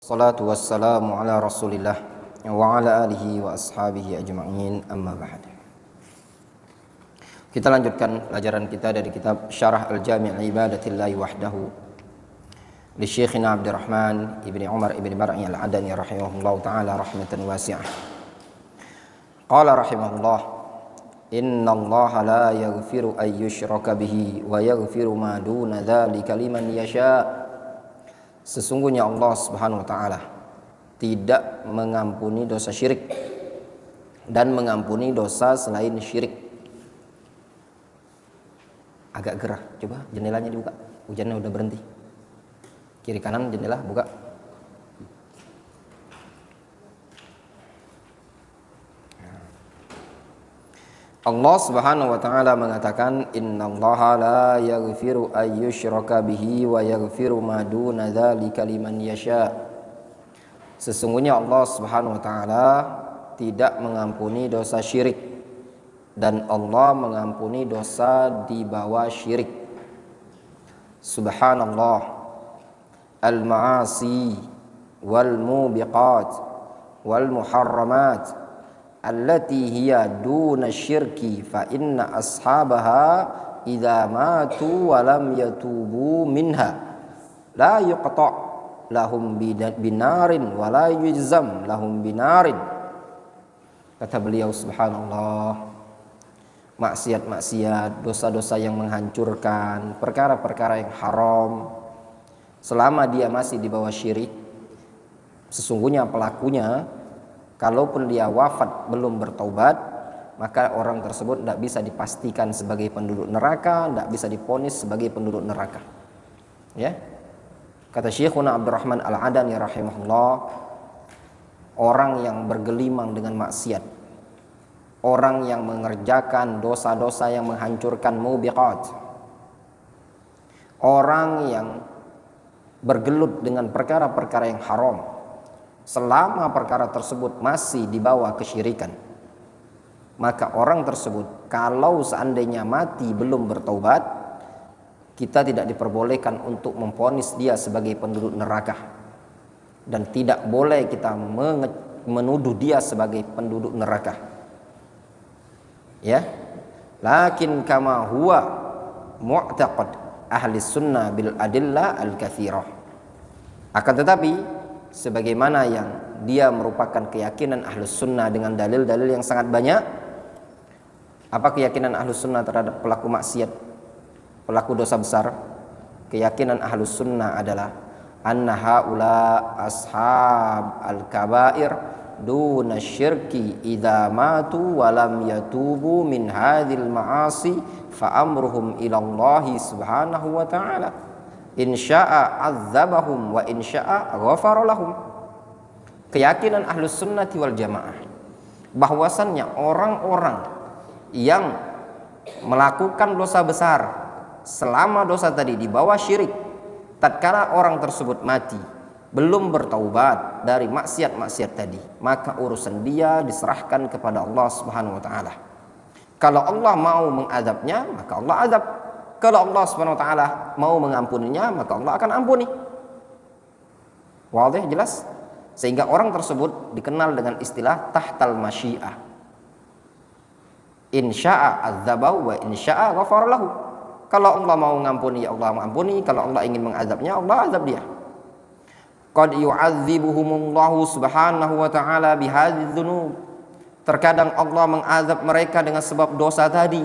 Salatu wassalamu ala rasulillah wa ala alihi wa ashabihi ajma'in, amma ba'd. Kita lanjutkan pelajaran kita dari kitab Syarah Al-Jami' Ibadatillahi Wahdahu li Syekhina Abdurrahman ibni Umar ibni Mar'i Al-Adani rahimahullah ta'ala rahmatan wasi'ah. Qala rahimahullah, inna Allah la yaghfiru an yushraka bihi wa yaghfiru ma duna dzalika liman yasha'. Sesungguhnya Allah Subhanahu wa taala tidak mengampuni dosa syirik dan mengampuni dosa selain syirik. Agak gerah, coba jendelanya dibuka. Hujannya udah berhenti. Kiri kanan jendela buka. Allah Subhanahu wa taala mengatakan, innallaha la yaghfiru an yushraka bihi wa yaghfiru ma duna dzalika liman yasha. Sesungguhnya Allah Subhanahu wa taala tidak mengampuni dosa syirik dan Allah mengampuni dosa di bawah syirik. Subhanallah, al-ma'asi wal mubiqat wal muharramat allati hiya duna syirki fa inna ashabaha idza matu wa lam yatubu minha la yuqta' lahum binarin wa la yujzam lahum binarin. Kata beliau, subhanallah, maksiat-maksiat, dosa-dosa yang menghancurkan, perkara-perkara yang haram, selama dia masih di bawah syirik, sesungguhnya pelakunya kalaupun dia wafat belum bertaubat, maka orang tersebut tidak bisa dipastikan sebagai penduduk neraka, tidak bisa divonis sebagai penduduk neraka. Ya, kata Syekhuna Abdurrahman Al-Adani rahimahullah, orang yang bergelimang dengan maksiat, orang yang mengerjakan dosa-dosa yang menghancurkan mubiqat, orang yang bergelut dengan perkara-perkara yang haram, selama perkara tersebut masih di bawah kesyirikan, maka orang tersebut kalau seandainya mati belum bertaubat, kita tidak diperbolehkan untuk memvonis dia sebagai penduduk neraka, dan tidak boleh kita menuduh dia sebagai penduduk neraka. Ya, lakin kama huwa mu'taqad ahli sunnah bil adillah al-katsirah. Akan tetapi sebagaimana yang dia merupakan keyakinan ahlus sunnah dengan dalil-dalil yang sangat banyak. Apa keyakinan ahlus sunnah terhadap pelaku maksiat, pelaku dosa besar? Keyakinan ahlus sunnah adalah anna haula ashab al-kabair duna syirki idza matu wa lam yatubu min hadhil ma'asi fa amruhum ila Allah subhanahu wa ta'ala. Insya'a adzabahum wa insya'a ghafara lahum. Keyakinan ahlus sunnati wal jamaah bahwasannya orang-orang yang melakukan dosa besar selama dosa tadi di bawah syirik, tatkala orang tersebut mati belum bertaubat dari maksiat-maksiat tadi, maka urusan dia diserahkan kepada Allah Subhanahu wa taala. Kalau Allah mau mengadabnya, maka Allah adab. Kalau Allah Subhanahu wa taala mau mengampuninya, maka Allah akan ampuni. Wadih, jelas? Sehingga orang tersebut dikenal dengan istilah tahtal masyiah. Insya'a adzabahu wa insya'a ghafara lahu. Kalau Allah mau mengampuni, ya Allah mengampuni. Kalau Allah ingin mengadabnya, Allah azab dia. Qad yu'adzibuhumullahu subhanahu wa ta'ala bihadhihi dzunub. Terkadang Allah mengazab mereka dengan sebab dosa tadi.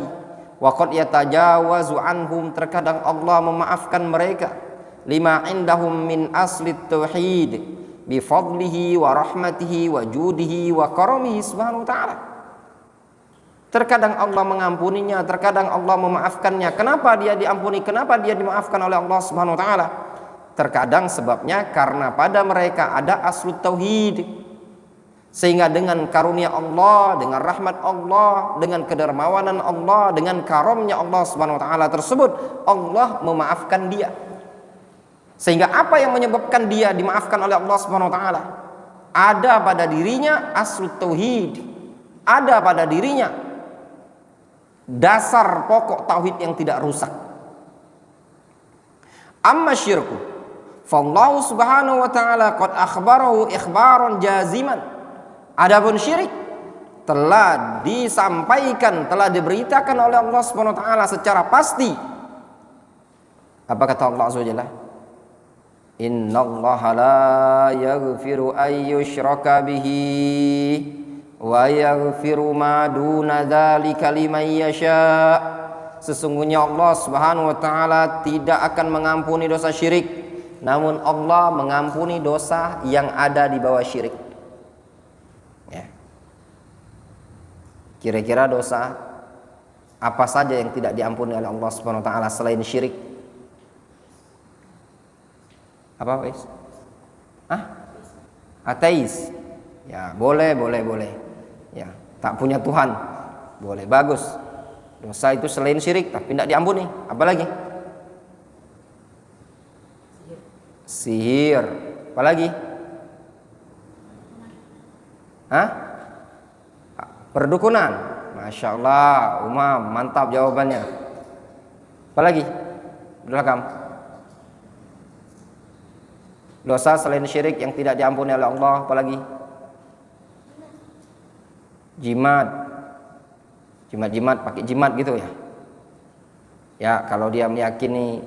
Wa qad yatajawazu anhum, terkadang Allah memaafkan mereka lima indahum min asli tauhid bi fadlihi wa rahmatihi wa judihi wa karamihi subhanahu wa ta'ala. Terkadang Allah mengampuninya, terkadang Allah memaafkannya. Kenapa dia diampuni? Kenapa dia dimaafkan oleh Allah Subhanahu wa taala? Terkadang sebabnya karena pada mereka ada aslu tauhid, sehingga dengan karunia Allah, dengan rahmat Allah, dengan kedermawanan Allah, dengan karamnya Allah Subhanahu wa taala tersebut, Allah memaafkan dia. Sehingga apa yang menyebabkan dia dimaafkan oleh Allah Subhanahu wa taala? Ada pada dirinya aslu tauhid. Ada pada dirinya dasar pokok tauhid yang tidak rusak. Amma syirku Fallahu subhanahu wa ta'ala qad akhbarahu ikhbaran jaziman. Adapun syirik telah disampaikan, telah diberitakan oleh Allah subhanahu wa ta'ala secara pasti. Apa kata Allah azza wa jalla? Innallaha la yaghfiru ay yushraka bihi wa yaghfiru ma duna dzalika liman yasha. Sesungguhnya Allah subhanahu wa ta'ala tidak akan mengampuni dosa syirik, namun Allah mengampuni dosa yang ada di bawah syirik. Ya. Kira-kira dosa apa saja yang tidak diampuni oleh Allah Subhanahu wa taala selain syirik? Apa, guys? Ateis. Ya, boleh. Ya, tak punya Tuhan. Boleh, bagus. Dosa itu selain syirik tapi tidak diampuni. Apalagi? Sihir. Apalagi? Perdukunan. Masya Allah, Umam, mantap jawabannya. Apalagi? Belakang. Dosa selain syirik yang tidak diampuni oleh Allah, apalagi? Jimat pakai jimat gitu ya. Ya, kalau dia meyakini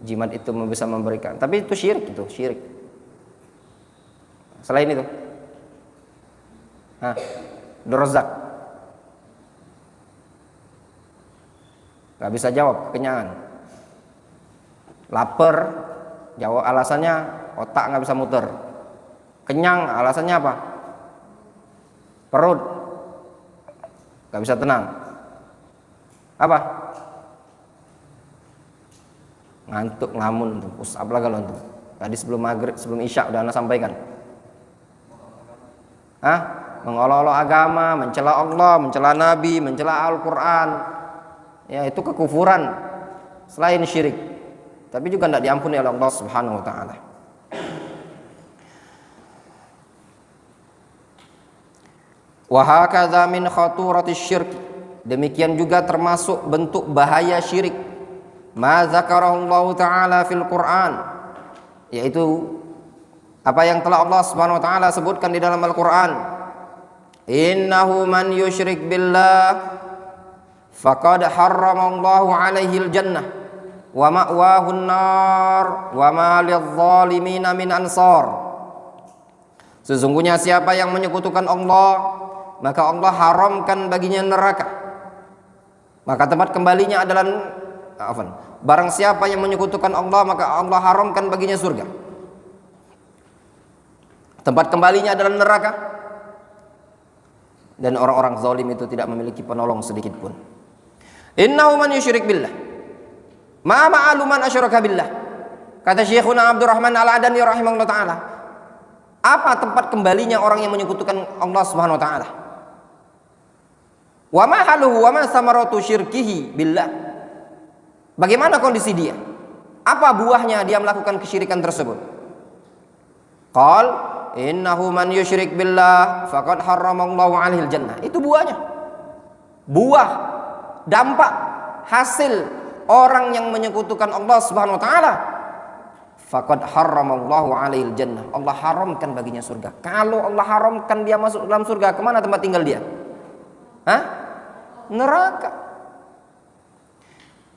jimat itu bisa memberikan, tapi itu syirik, Selain itu, Abdurrazzaq. Gak bisa jawab, kekenyangan. Lapar, jawab alasannya otak gak bisa muter. Kenyang, alasannya apa? Perut gak bisa tenang. Apa? Ngantuk, ngamun tuh. Usap lah kalau tuh. Tadi sebelum maghrib, sebelum isya udah anak sampaikan. Mengolok-olok agama, mencela Allah, mencela Nabi, mencela Al-Quran. Ya, itu kekufuran selain syirik. Tapi juga tidak diampuni oleh Allah Subhanahu wa taala. Wa hakadza min khaturatis syirk. Demikian juga termasuk bentuk bahaya syirik. Ma dzakarahu Allah taala fil Quran, yaitu apa yang telah Allah Subhanahu wa taala sebutkan di dalam Al-Quran. Innahu man yusyrik billah faqad harramallahu alaihi al-jannah wa ma'wahu an-nar wa ma lidh-dhalimina min ansar. Sesungguhnya siapa yang menyekutukan Allah, maka Allah haramkan baginya neraka, maka tempat kembalinya adalah barang siapa yang menyekutukan Allah, maka Allah haramkan baginya surga, tempat kembalinya adalah neraka, dan orang-orang zalim itu tidak memiliki penolong sedikit pun. Innahu man yusyrik billah ma ma'alu man asyraka billah. Kata Syekhuna Abdurrahman Al-Adani rahimahullah ta'ala, apa tempat kembalinya orang yang menyekutukan Allah Subhanahu wa ta'ala? Wa ma haluhu wa ma samaratu syirkihi billah. Bagaimana kondisi dia? Apa buahnya dia melakukan kesyirikan tersebut? Qal innahu man yusyrik billah faqad harramallahu alaihil jannah. Itu buahnya. Buah, dampak, hasil orang yang menyekutukan Allah Subhanahu wa taala. Faqad harramallahu alaihil jannah. Allah haramkan baginya surga. Kalau Allah haramkan dia masuk dalam surga, kemana tempat tinggal dia? Neraka.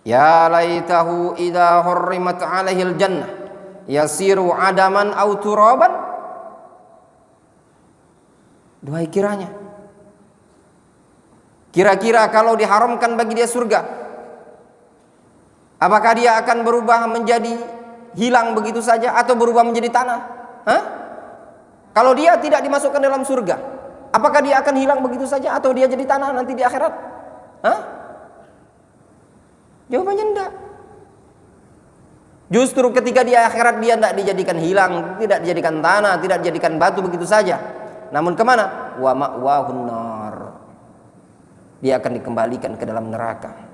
Ya laitahu idza hurrimat alaihil jannah yasiru adaman aw turaban. Duhai kiranya, kira-kira kalau diharamkan bagi dia surga, apakah dia akan berubah menjadi hilang begitu saja atau berubah menjadi tanah? Kalau dia tidak dimasukkan dalam surga, apakah dia akan hilang begitu saja atau dia jadi tanah nanti di akhirat? Jawabannya enggak. Justru ketika di akhirat dia tidak dijadikan hilang, tidak dijadikan tanah, tidak dijadikan batu begitu saja. Namun kemana? Wa ma'wahun nar. Dia akan dikembalikan ke dalam neraka.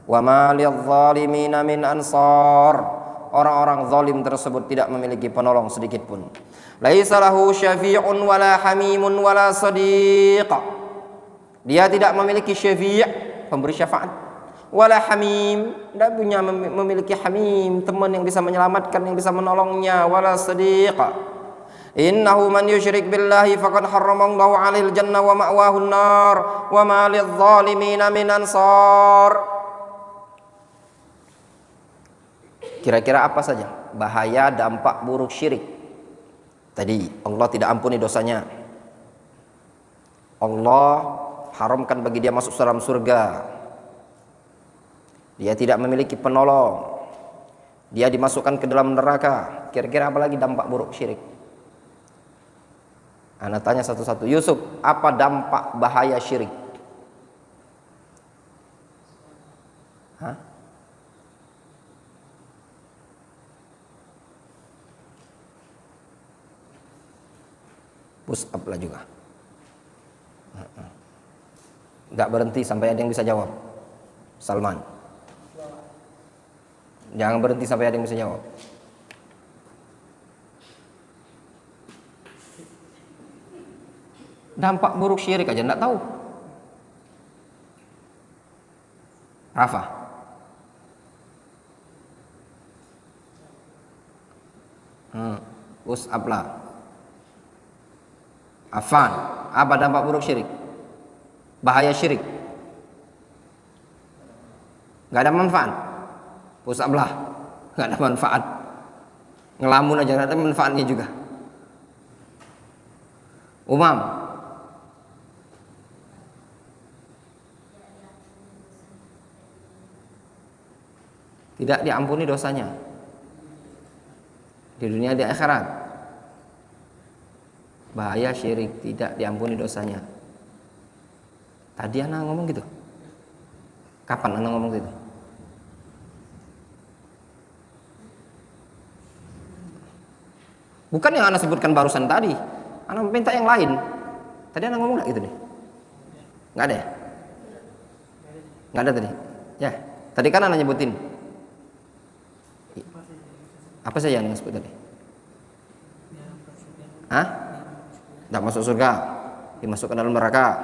Wa ma lidh-dhalimina min ansar. Orang-orang zalim tersebut tidak memiliki penolong sedikit pun. Laisa lahu syafi'un wala hamimun wala sadiq. Dia tidak memiliki syafi', pemberi syafaat. wala hamim, tidak punya memiliki hamim, teman yang bisa menyelamatkan, yang bisa menolongnya, wala sadiq. Innahu man yusyrik billahi faqad harramallahu 'alaihil jannah wa ma'wahu an-nar wa ma lidh-dhalimina min ansar. Kira-kira apa saja bahaya dampak buruk syirik? Tadi Allah tidak ampuni dosanya, Allah haramkan bagi dia masuk dalam surga, dia tidak memiliki penolong, dia dimasukkan ke dalam neraka. Kira-kira apa lagi dampak buruk syirik? Ana tanya satu-satu. Yusuf, apa dampak bahaya syirik? Hah? Push up lah juga. Nggak berhenti sampai ada yang bisa jawab. Salman, jangan berhenti sampai ada yang bisa jawab. Dampak buruk syirik aja enggak tahu. Rafa, push up lah. Afan, apa dampak buruk syirik? Bahaya syirik? Nggak ada manfaat. Push up lah, nggak ada manfaat. Ngelamun aja nggak ada manfaatnya juga. Umam, tidak diampuni dosanya di dunia di akhirat. Bahaya syirik, tidak diampuni dosanya. Tadi anak ngomong gitu. Kapan anak ngomong gitu? Bukan yang anak sebutkan barusan tadi. Anak minta yang lain. Tadi anak ngomong nggak gitu nih? Nggak ada ya? Nggak ada tadi? Ya, tadi kan anak nyebutin. Apa saja yang sebut tadi? Hah? Tidak masuk surga, dimasukkan dalam neraka,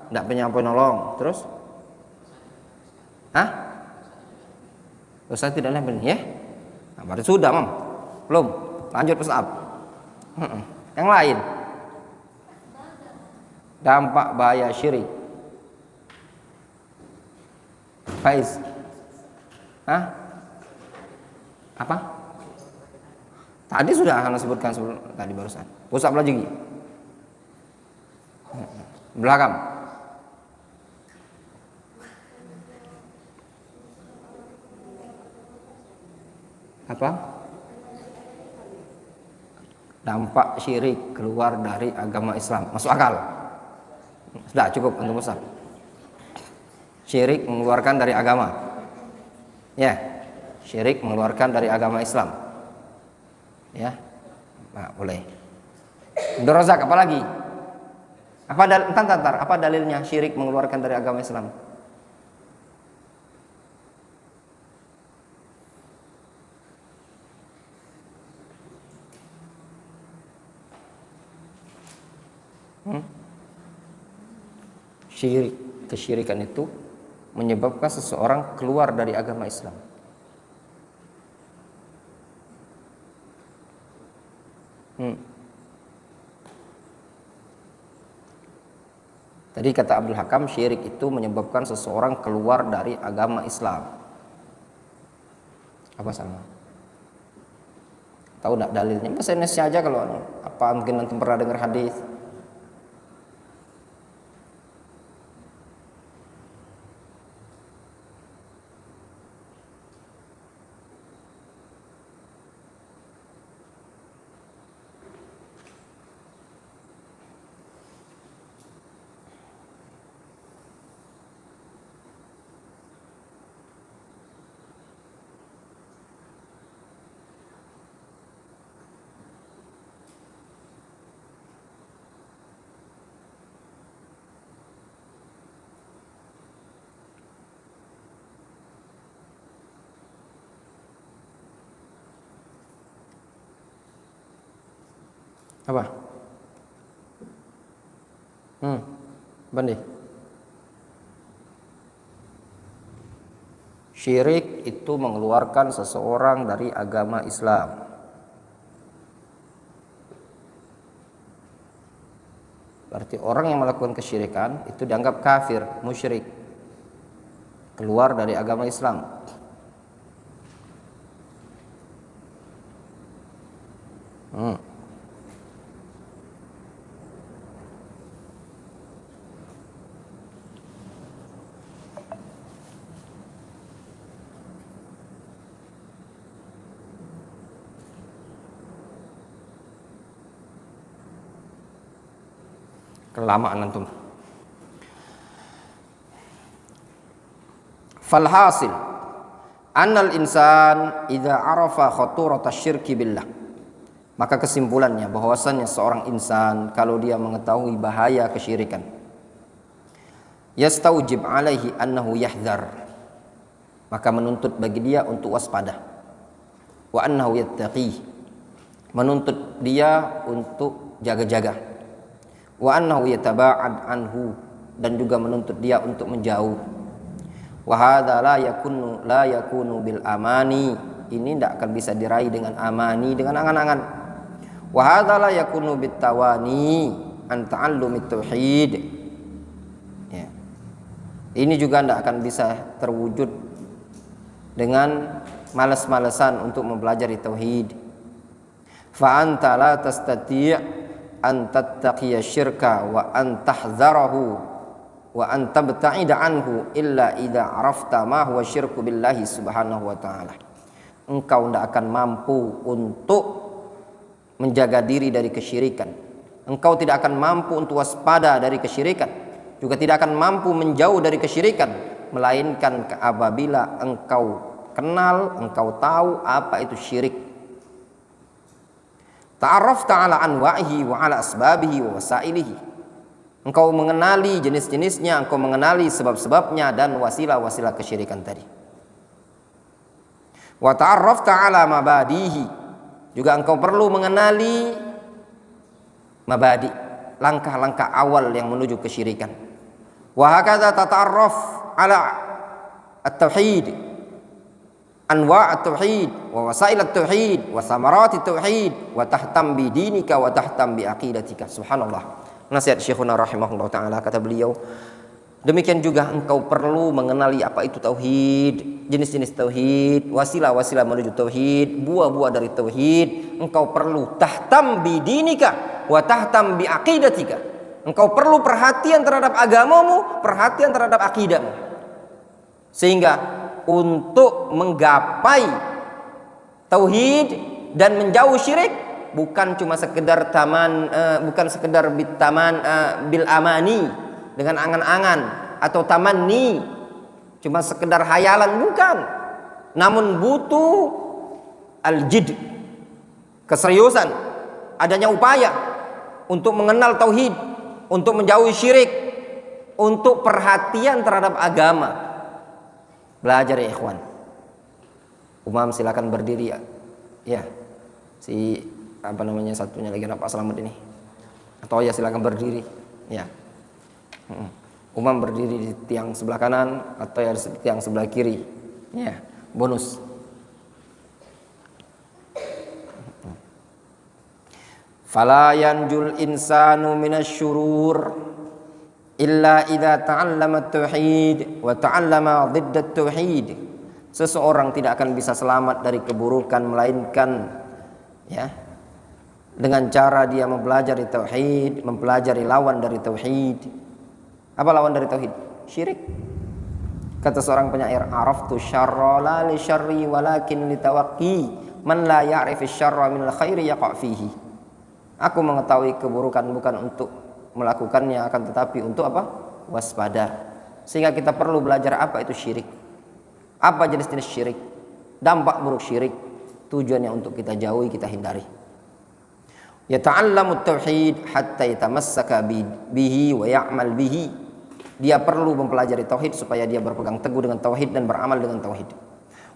tidak punya penolong. Terus? Hah? Dosa tidak lain ya? Nah, berarti sudah, Mam. Belum. Lanjut push up. Yang lain. Dampak bahaya syirik. Faiz. Hah? Apa? Tadi sudah akan sebutkan sebelum tadi barusan. Push up lagi. Belakang. Apa? Dampak syirik keluar dari agama Islam. Masuk akal? Sudah cukup untuk push up. Syirik mengeluarkan dari agama. Ya. Syirik mengeluarkan dari agama Islam. Ya. Nah, boleh. Abdul Razak, apa lagi? Apa dalilnya syirik mengeluarkan dari agama Islam? Syirik, kesyirikan itu menyebabkan seseorang keluar dari agama Islam. Tadi kata Abdul Hakam, syirik itu menyebabkan seseorang keluar dari agama Islam. Apa sama? Tahu enggak dalilnya? Bahasa Indonesia aja kalau apa mungkin nanti pernah dengar hadis. Apa? Bandi. Syirik itu mengeluarkan seseorang dari agama Islam. Berarti orang yang melakukan kesyirikan itu dianggap kafir, musyrik, keluar dari agama Islam. Kelamaan antum. Falhasil annal insan idza arafa khaturata syirki billah. Maka kesimpulannya bahwasannya seorang insan kalau dia mengetahui bahaya kesyirikan, yastaujib alaihi annahu yahdhar, maka menuntut bagi dia untuk waspada. Wa annahu yattaqi, menuntut dia untuk jaga-jaga. Wa annahu yataba'ad anhu, dan juga menuntut dia untuk menjauh. Wa hadza la yakunu bil amani, ini tidak akan bisa diraih dengan amani, dengan angan-angan. Wa hadza la yakunu bit tawani an ta'allumit tauhid, ya. Ini juga tidak akan bisa terwujud dengan malas-malasan untuk mempelajari tauhid. Fa anta la tastati' an tattaqiya syirka wa an tahdzarahu wa an tabta'ida anhu illa idza arafta ma huwa syirku billahi subhanahu wa ta'ala. Engkau tidak akan mampu untuk menjaga diri dari kesyirikan. Engkau tidak akan mampu untuk waspada dari kesyirikan, juga tidak akan mampu menjauh dari kesyirikan, melainkan apabila engkau kenal, engkau tahu apa itu syirik. Ta'arrafta ala anwa'ihi wa ala asbabihi wa wasailihi. Engkau mengenali jenis-jenisnya, engkau mengenali sebab-sebabnya dan wasilah-wasilah kesyirikan tadi. Wa ta'arrafta ala mabadihi, juga engkau perlu mengenali mabadi, langkah-langkah awal yang menuju kesyirikan. Wa hakadha tata'arraf ala at-tauhid, anwa' at-tauhid wa wasail at-tauhid wa samarat at-tauhid wa tahtam bi dinika wa tahtam bi aqidatika. Subhanallah. Nasihat Syekhuna rahimahullah taala, kata beliau, demikian juga engkau perlu mengenali apa itu tauhid, jenis-jenis tauhid, wasilah-wasilah menuju tauhid, buah-buah dari tauhid. Engkau perlu tahtam bi dinika wa tahtam bi aqidatika. Engkau perlu perhatian terhadap agamamu, perhatian terhadap akidahmu, sehingga untuk menggapai tauhid dan menjauh syirik bukan cuma sekedar bukan sekedar bil amani, dengan angan-angan atau tamanni, cuma sekedar hayalan, bukan. Namun butuh al-jid, keseriusan, adanya upaya untuk mengenal tauhid, untuk menjauhi syirik, untuk perhatian terhadap agama. Belajar ya ikhwan. Umam silakan berdiri ya. Ya. Si satunya lagi Pak Slamet ini. Atau ya silakan berdiri. Ya. Umam berdiri di tiang sebelah kanan atau ya di tiang sebelah kiri. Ya, bonus. Fala yanjul insanu minasyurur illa idza ta'allama at-tauhid wa ta'allama dhidda at-tauhid. Seseorang tidak akan bisa selamat dari keburukan melainkan ya dengan cara dia mempelajari tauhid, mempelajari lawan dari tauhid. Apa lawan dari tauhid? Syirik. Kata seorang penyair, araftu syarra la li syarri walakin li tawaqqi man la ya'rifu syarra min al-khairi yaqa' fihi. Aku mengetahui keburukan bukan untuk melakukannya, akan tetapi untuk apa? Waspada. Sehingga kita perlu belajar apa itu syirik, apa jenis-jenis syirik, dampak buruk syirik, tujuannya untuk kita jauhi, kita hindari. Yata'allamu at-tauhid hatta yatamassaka bihi wa ya'mal bihi. Dia perlu mempelajari tauhid supaya dia berpegang teguh dengan tauhid dan beramal dengan tauhid.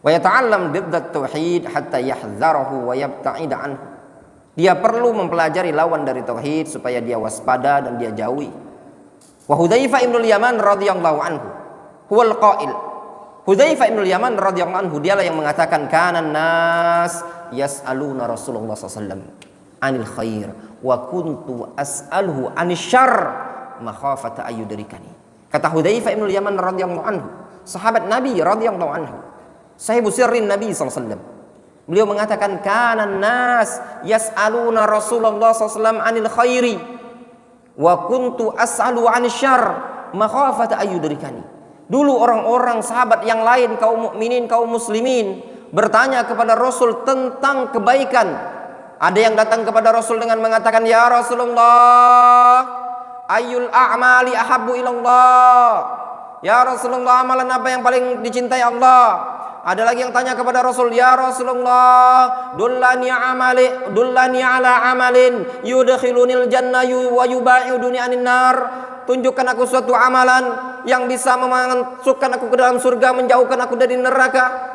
Wa yata'allam didda at-tauhid hatta yahdzarahu wa yabta'ida anhu. Dia perlu mempelajari lawan dari tauhid supaya dia waspada dan dia jauhi. Wa Hudzaifah ibn al-Yaman radhiyallahu anhu huwal qail Hudzaifah bin Yaman radhiyallahu anhu, dialah yang mengatakan kana nas yas'aluna Rasulullah SAW anil khair wa kuntu as'aluhu anil syarr makhafata ayyudrikani. Kata Hudzaifah bin Yaman radhiyallahu anhu, sahabat Nabi radhiyallahu anhu, sahibu sirrin Nabi SAW. Beliau mengatakan kana nas yas'aluna Rasulullah SAW anil khairi wa kuntu as'alu anil syarr makhafata ayyudrikani. Dulu orang-orang sahabat yang lain, kaum mukminin, kaum muslimin, bertanya kepada Rasul tentang kebaikan. Ada yang datang kepada Rasul dengan mengatakan, ya Rasulullah, ayyul a'mali ahabbu ilallah. Ya Rasulullah, amalan apa yang paling dicintai Allah? Ada lagi yang tanya kepada Rasul, ya Rasulullah, dullani ala amalin yudkhilunil jannah wa yubaiduni anin nar. Tunjukkan aku suatu amalan yang bisa memasukkan aku ke dalam surga, menjauhkan aku dari neraka.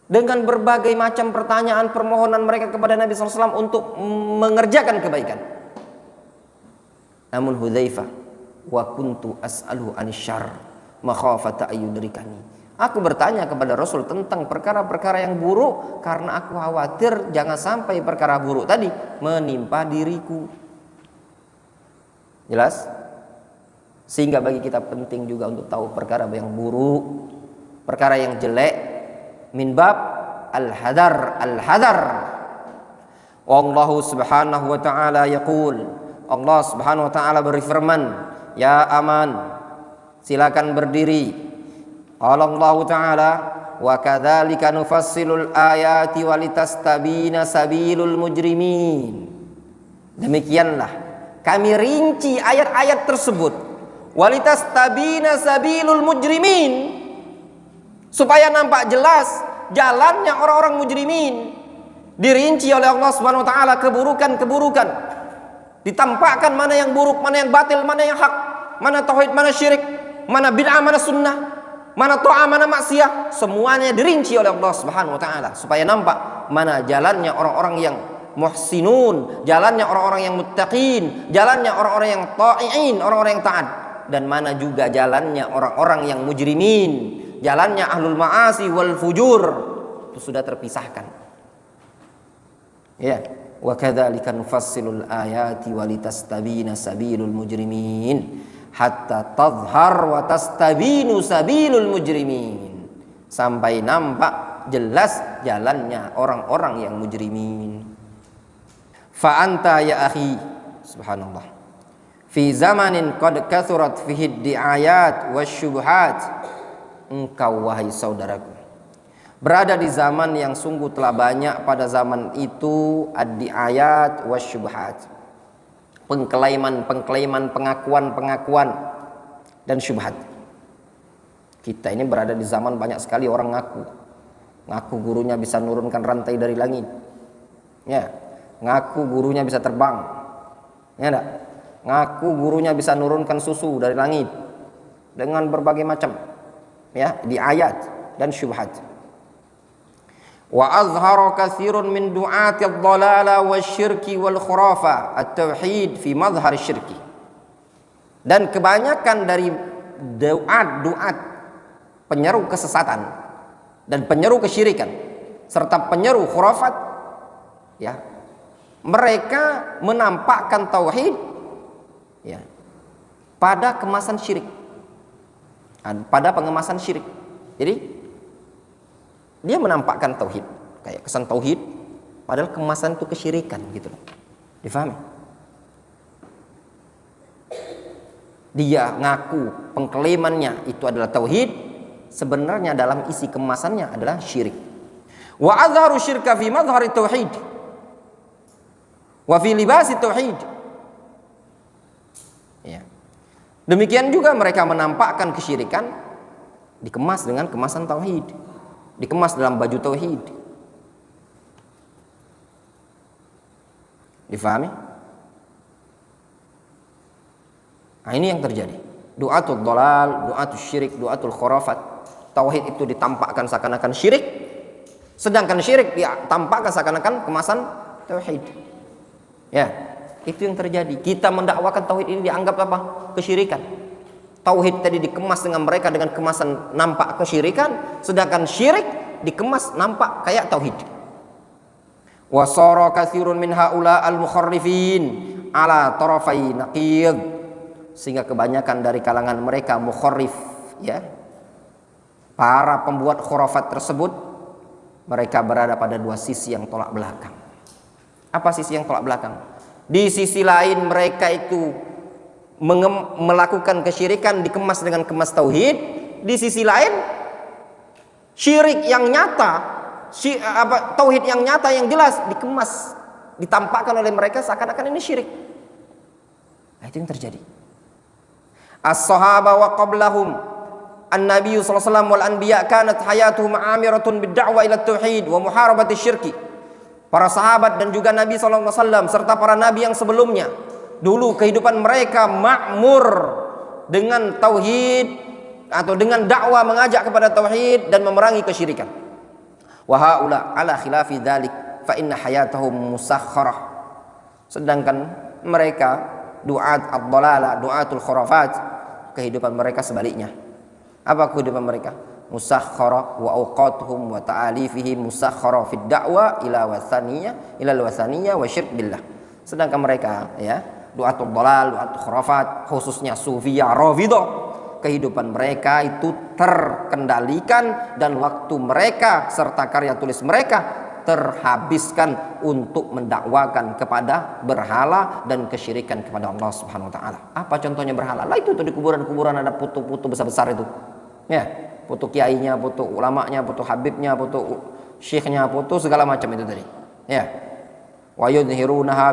Dengan berbagai macam pertanyaan, permohonan mereka kepada Nabi SAW untuk mengerjakan kebaikan. Namun Hudzaifah, wa kuntu as'aluhu anisyarr makhafata ayyudrikani. Aku bertanya kepada Rasul tentang perkara-perkara yang buruk karena aku khawatir jangan sampai perkara buruk tadi menimpa diriku. Jelas? Sehingga bagi kita penting juga untuk tahu perkara yang buruk, perkara yang jelek, min bab al-hadar. Allah subhanahu wa ta'ala yaqul, Allah subhanahu wa ta'ala berfirman, ya aman, silakan berdiri. Allah ta'ala, wa kadzalika nufassilul ayati walitastabina sabilul mujrimin. Demikianlah kami rinci ayat-ayat tersebut, walitastabina sabilul mujrimin, supaya nampak jelas jalannya orang-orang mujrimin. Dirinci oleh Allah Subhanahu wa taala keburukan-keburukan, ditampakkan mana yang buruk, mana yang batil, mana yang hak, mana tauhid, mana syirik, mana bid'ah, mana sunnah, mana ta'ah, mana maksiyah. Semuanya dirinci oleh Allah Subhanahu wa taala supaya nampak mana jalannya orang-orang yang muhsinun, jalannya orang-orang yang muttaqin, jalannya orang-orang yang ta'iin, orang-orang yang taat, dan mana juga jalannya orang-orang yang mujrimin, jalannya ahlul ma'asi wal fujur. Itu sudah terpisahkan. Ya, wa kadzalika nufassilul ayati walitastabina sabilul mujrimin hatta tadhhar wa tastabinu sabilul mujrimin, sampai nampak jelas jalannya orang-orang yang mujrimin. Fa anta ya akhi, subhanallah, fi zamanin qad kathurat fihi di'ayat wasyubhat. Engkau wahai saudaraku berada di zaman yang sungguh telah banyak pada zaman itu ad-di'ayat wasyubhat, pengklaiman, pengakuan dan syubhat. Kita ini berada di zaman banyak sekali orang ngaku gurunya bisa nurunkan rantai dari langit, ya, ngaku gurunya bisa terbang, ya enggak? Ngaku gurunya bisa nurunkan susu dari langit, dengan berbagai macam, ya, di ayat dan syubhat. Wa azhara katsirun min du'ati ad-dhalala wasyirki wal khurafa at-tauhid fi madhhar syirki. Dan kebanyakan dari duat penyeru kesesatan dan penyeru kesyirikan serta penyeru khurafat, ya, mereka menampakkan tauhid, ya, pada kemasan syirik, pada pengemasan syirik. Jadi dia menampakkan tauhid, kayak kesan tauhid, padahal kemasan itu kesyirikan, gitu loh. Difahami? Dia ngaku pengklaimannya itu adalah tauhid, sebenarnya dalam isi kemasannya adalah syirik. Wa azharu syirka fi madhhari tauhid wa fi libasi tauhid. Ya. Demikian juga mereka menampakkan kesyirikan dikemas dengan kemasan tauhid, dikemas dalam baju tauhid. Difahami? Nah, ini yang terjadi. Du'atul dhalal, du'atul syirik, du'atul khurafat. Tauhid itu ditampakkan seakan-akan syirik, sedangkan syirik ditampakkan seakan-akan kemasan tauhid. Ya, itu yang terjadi. Kita mendakwakan tauhid ini dianggap apa? Kesyirikan. Tauhid tadi dikemas dengan mereka dengan kemasan nampak kesyirikan, sedangkan syirik dikemas nampak kayak tauhid. Wa sara katsirun min haula al-mukharrifin ala tarafai naqid, sehingga kebanyakan dari kalangan mereka mukharrif, ya, para pembuat khurafat tersebut, mereka berada pada dua sisi yang tolak belakang. Apa sisi yang tolak belakang? Di sisi lain mereka itu melakukan kesyirikan dikemas dengan kemas tauhid. Di sisi lain syirik yang nyata, tauhid yang nyata yang jelas dikemas, ditampakkan oleh mereka seakan-akan ini syirik. Nah, itu yang terjadi. As-sahaba wa qablahum an-nabiy sallallahu alaihi wasallam wal anbiya kanat hayatuhum amiratun bid-da'wa ila tauhid wa muharabati syirki. Para sahabat dan juga Nabi sallallahu alaihi wasallam serta para nabi yang sebelumnya, dulu kehidupan mereka makmur dengan tauhid atau dengan dakwah mengajak kepada tauhid dan memerangi kesyirikan. Wa haula ala khilafi dzalik fa inna hayatahum musakhkharah. Sedangkan mereka duat ad-dhalalah, duatul khurafat, kehidupan mereka sebaliknya. Apa kehidupan mereka? Musakhkhara wa awqatuhum wa ta'alifihim musakhkhara fid da'wa ila al-wasaniyah wa syirk billah. Sedangkan mereka, ya, duatul dhalal, duatul khurafat, khususnya sufiyah rafidah, kehidupan mereka itu terkendalikan dan waktu mereka serta karya tulis mereka terhabiskan untuk mendakwakan kepada berhala dan kesyirikan kepada Allah Subhanahu wa taala. Apa contohnya berhala? Lah itu tuh di kuburan-kuburan ada putu-putu besar-besar itu. Ya, putu kiainya, putu ulamanya, putu habibnya, putu syekhnya, putu segala macam itu tadi. Ya. Wa yudhirunaha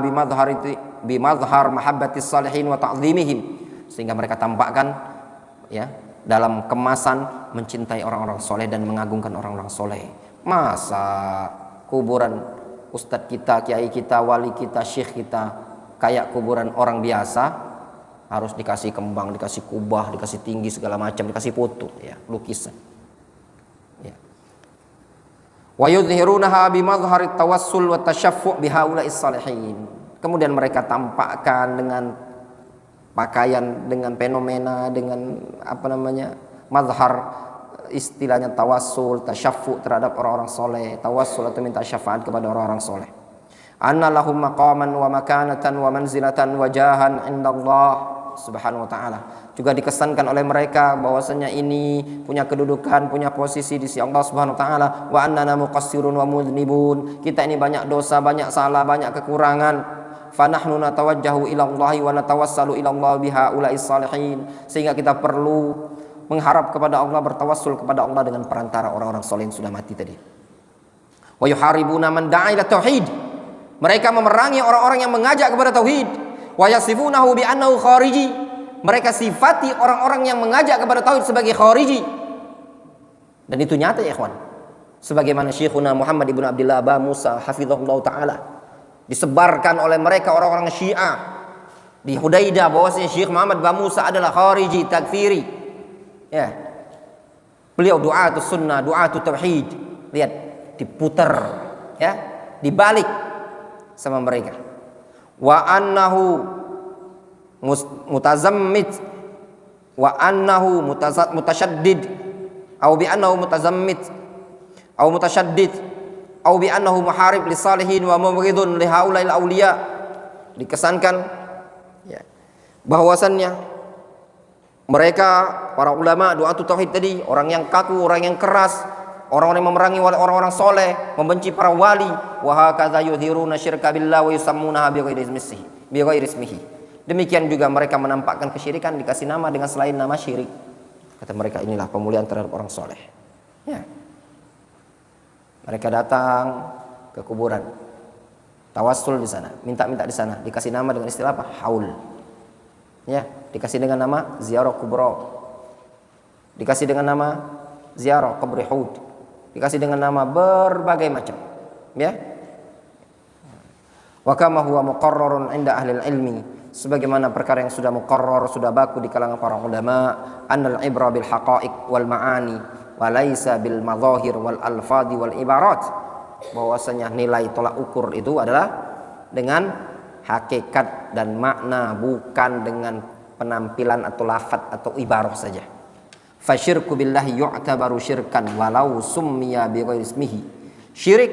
bimadhhar mahabbatis salihin wa ta'zimihim, sehingga mereka tampakkan, ya, dalam kemasan mencintai orang-orang soleh dan mengagungkan orang-orang soleh. Masa kuburan ustadz kita, kiai kita, wali kita, syekh kita kayak kuburan orang biasa, harus dikasih kembang, dikasih kubah, dikasih tinggi segala macam, dikasih foto, ya, lukisan. Ya. Wa yudhirunaha bimadhharit tawassul wa tasyaffu' bihaula'is salihin. Kemudian mereka tampakkan dengan pakaian, dengan fenomena, dengan mazhar, istilahnya tawassul, tasyaffu' terhadap orang-orang soleh, tawassul atau minta syafaat kepada orang-orang soleh. Anna lahum maqaman wa makanatan wa manzilatan wa jahan indallah Subhanahu wa ta'ala. Juga dikesankan oleh mereka bahwasanya ini punya kedudukan, punya posisi di sisi Allah Subhanahu wa ta'ala. Wa annana muqassirun wa mudhnibun. Kita ini banyak dosa, banyak salah, banyak kekurangan. Fa nahnu natawajjahu ila Allah wa natawassalu ila Allah biha ulais salihin. Sehingga kita perlu mengharap kepada Allah, bertawassul kepada Allah dengan perantara orang-orang saleh yang sudah mati tadi. Wa yuharibuna man da'a ila tauhid. Mereka memerangi orang-orang yang mengajak kepada tauhid. Wa yasifunahu bi annahu khariji. Mereka sifati orang-orang yang mengajak kepada tauhid sebagai khariji. Dan itu nyata, ya ikhwan. Sebagaimana Syekhuna Muhammad ibn Abdullah Aba Musa hafizahullah taala disebarkan oleh mereka orang-orang Syiah di Hudaidah bahwasanya Syekh Muhammad Aba Musa adalah khariji takfiri. Ya. Beliau du'atus sunnah, du'atus tauhid. Lihat, diputar, ya, dibalik sama mereka. Wa annahu mutazammit wa annahu mutasyaddid au bi annahu mutazammit au mutasyaddid au bi annahu muharib li salihin wa mubghidun li haula'il auliya. Dikesankan, ya, bahwasannya mereka para ulama du'atut tauhid tadi, orang yang kaku, orang yang keras, orang-orang yang memerangi orang-orang soleh, membenci para wali. Wa hakadza yudhiruna syirka billah wa yusammunaha bighairi ismihi. Demikian juga mereka menampakkan kesyirikan, dikasih nama dengan selain nama syirik. Kata mereka, inilah pemulihan terhadap orang soleh. Ya. Mereka datang ke kuburan, tawassul di sana, minta-minta di sana, dikasih nama dengan istilah apa? Haul. Ya, dikasih dengan nama ziarah kubra, dikasih dengan nama ziarah kubri Hud, dikasih dengan nama berbagai macam, ya. Wa kama huwa muqarrarun 'inda ahli ilmi, sebagaimana perkara yang sudah muqarrar, sudah baku di kalangan para ulama, annal ibra bil haqa'iq wal ma'ani wa laisa bil madhahir wal alfadi wal ibarat, bahwasanya nilai tolak ukur itu adalah dengan hakikat dan makna, bukan dengan penampilan atau lafadz atau ibarah saja. Fasyirku billahi yu'tabaru syirkan walau summiya bi ghairi ismihi. Syirik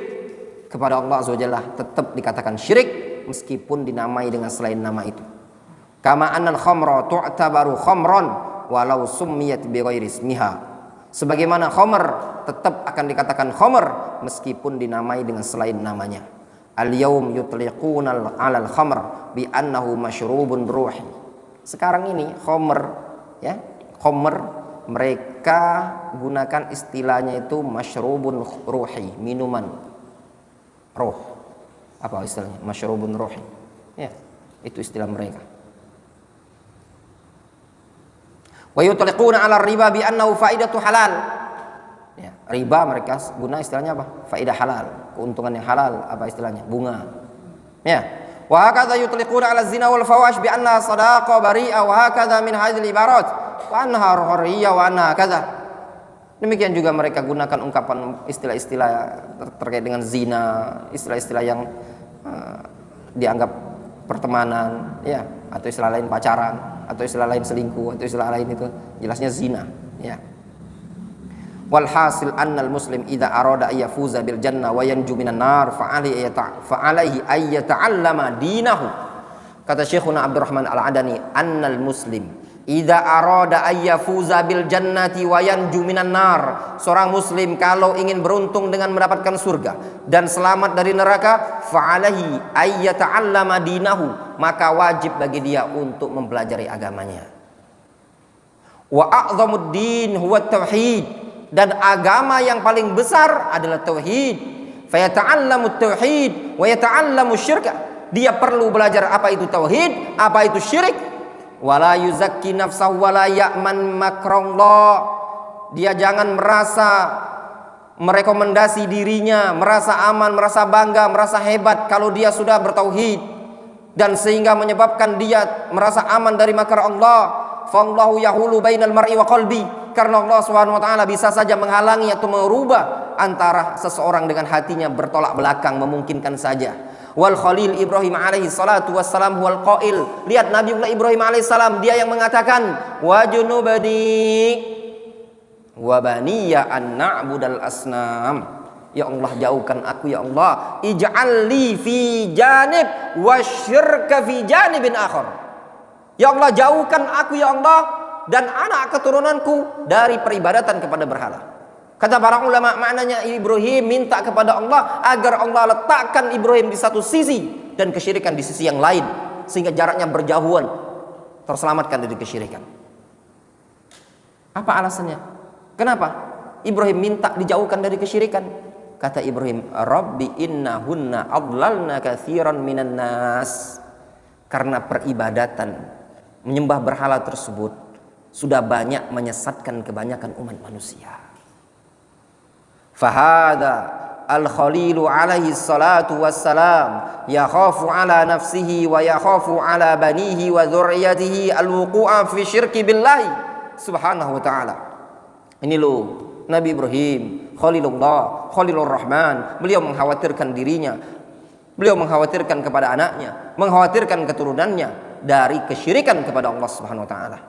kepada Allah Azza wa Jalla tetap dikatakan syirik meskipun dinamai dengan selain nama itu. Kama annal khamra tu'tabaru khamran walau summiyat bi ghairi ismiha. Sebagaimana khamr tetap akan dikatakan khamr meskipun dinamai dengan selain namanya. Al-yaum yutliquna 'alal khamr bi annahu masyrubun ruhi. Sekarang ini khamr ya, khamr mereka gunakan istilahnya itu masyrubun ruhi, minuman roh. Apa istilahnya? Masyrubun ruhi. Ya, itu istilah mereka. Wa yutliquna 'ala riba bi annahu faidatu halal. Ya, riba mereka guna istilahnya apa? Faidah halal, keuntungan yang halal, apa istilahnya? Bunga. Ya. Wa hakadha yutliquna 'ala zina wal fawash bi annaha sadaqah bari'ah wa hakadha min hadhil ibarat wa annaha hurriyah wa annaha kadza. Demikian juga mereka gunakan ungkapan istilah-istilah terkait dengan zina, istilah-istilah yang dianggap pertemanan, ya, atau istilah lain pacaran, atau istilah lain selingkuh, atau istilah lain itu jelasnya zina, ya. Walhasil annal muslim idza arada ay yafuza bil jannah wa yanju minan nar fa alaihi ay yata'allama dinahu. Kata Syekhuna Abdurrahman Al-Adani, annal muslim idza arada ay yafuza bil jannati wa yanju minan nar. Seorang muslim kalau ingin beruntung dengan mendapatkan surga dan selamat dari neraka, fa alaihi ay yata'allama dinahu, maka wajib bagi dia untuk mempelajari agamanya. Wa a'dhamud din huwa tauhid, dan agama yang paling besar adalah tauhid. Fa yata'allamu tauhid wa yata'allamu syirka. Dia perlu belajar apa itu tauhid, apa itu syirik. Wala yuzakki nafsahu wala ya'man makrallah. Dia jangan merasa merekomendasi dirinya, merasa aman, merasa bangga, merasa hebat kalau dia sudah bertauhid, dan sehingga menyebabkan dia merasa aman dari makar Allah. Fallahu yahulu bainal mar'i wa qalbi, karena Allah Subhanahu wa taala bisa saja menghalangi atau merubah antara seseorang dengan hatinya bertolak belakang, memungkinkan saja. Wal Khalil Ibrahim alaihi salatu wassalam huwal qail. Lihat Nabiullah Ibrahim alaihi salam, dia yang mengatakan wa junubani wa baniya an na'budal asnam. Ya Allah, jauhkan aku ya Allah, ij'alli fi janib wasyirka fi janibin akhar. Ya Allah, jauhkan aku ya Allah dan anak keturunanku dari peribadatan kepada berhala. Kata para ulama, maknanya Ibrahim minta kepada Allah agar Allah letakkan Ibrahim di satu sisi dan kesyirikan di sisi yang lain, sehingga jaraknya berjauhan, terselamatkan dari kesyirikan. Apa alasannya? Kenapa Ibrahim minta dijauhkan dari kesyirikan? Kata Ibrahim, Rabbi innahunna adlalna katsiran minan nas. Karena peribadatan menyembah berhala tersebut sudah banyak menyesatkan kebanyakan umat manusia. Fahada al-Khalilu alaihi salatu wassalam yakhafu ala nafsihi wa yakhafu ala banihi wa dzurriyyatihi al-wuqu'a fi syirki billahi subhanahu wa ta'ala. Ini loh Nabi Ibrahim, Khalilullah, Khalilur Rahman. Beliau mengkhawatirkan dirinya, beliau mengkhawatirkan kepada anaknya, mengkhawatirkan keturunannya dari kesyirikan kepada Allah Subhanahu wa taala.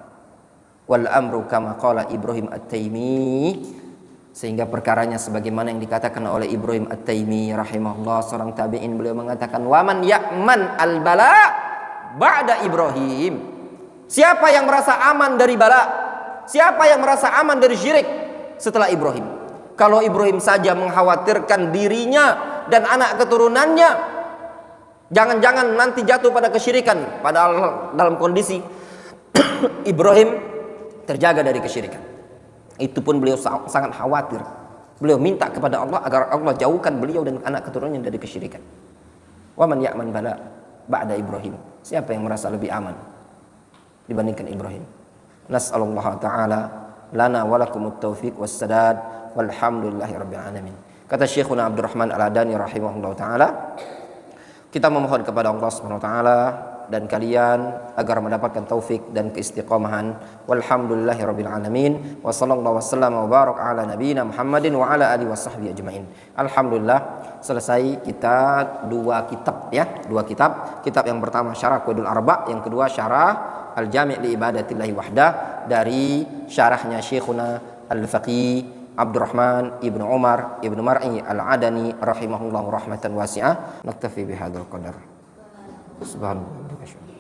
Wal amru kama qala Ibrahim At-Taimi, sehingga perkaranya sebagaimana yang dikatakan oleh Ibrahim At-Taimi rahimahullah, seorang tabi'in. Beliau mengatakan, wa man ya'man al-bala ba'da Ibrahim. Siapa yang merasa aman dari bala? Siapa yang merasa aman dari syirik setelah Ibrahim? Kalau Ibrahim saja mengkhawatirkan dirinya dan anak keturunannya, jangan-jangan nanti jatuh pada kesyirikan, padahal dalam kondisi Ibrahim terjaga dari kesyirikan. Itu pun beliau sangat khawatir. Beliau minta kepada Allah agar Allah jauhkan beliau dan anak keturunannya dari kesyirikan. Wa man ya'man bala ba'da Ibrahim. Siapa yang merasa lebih aman dibandingkan Ibrahim? Nas'alullah ta'ala lana wa lakumut taufiq was sadad walhamdulillahi rabbil alamin. Kata Syekhuna Abdurrahman Al-Adani rahimahullah ta'ala, kita memohon kepada Allah Subhanahu wa taala dan kalian agar mendapatkan taufik dan keistiqomahan. Walhamdulillahirabbil alamin. Wa sallallahu wasallam wa barak ala nabiyyina Muhammadin wa ala alihi washabbihi ajmain. Alhamdulillah, selesai kita dua kitab ya, dua kitab. Kitab yang pertama Syarah Qawaidul Arba', yang kedua Syarah Al-Jami' li Ibadatillahi Wahdah dari syarahnya Syekhuna Al-Faqih Abdurrahman ibnu Umar ibnu Mar'i Al-Adani rahimahullahu rahmatan wasi'ah. Naktafi bihadzal qadar. Subhanallah.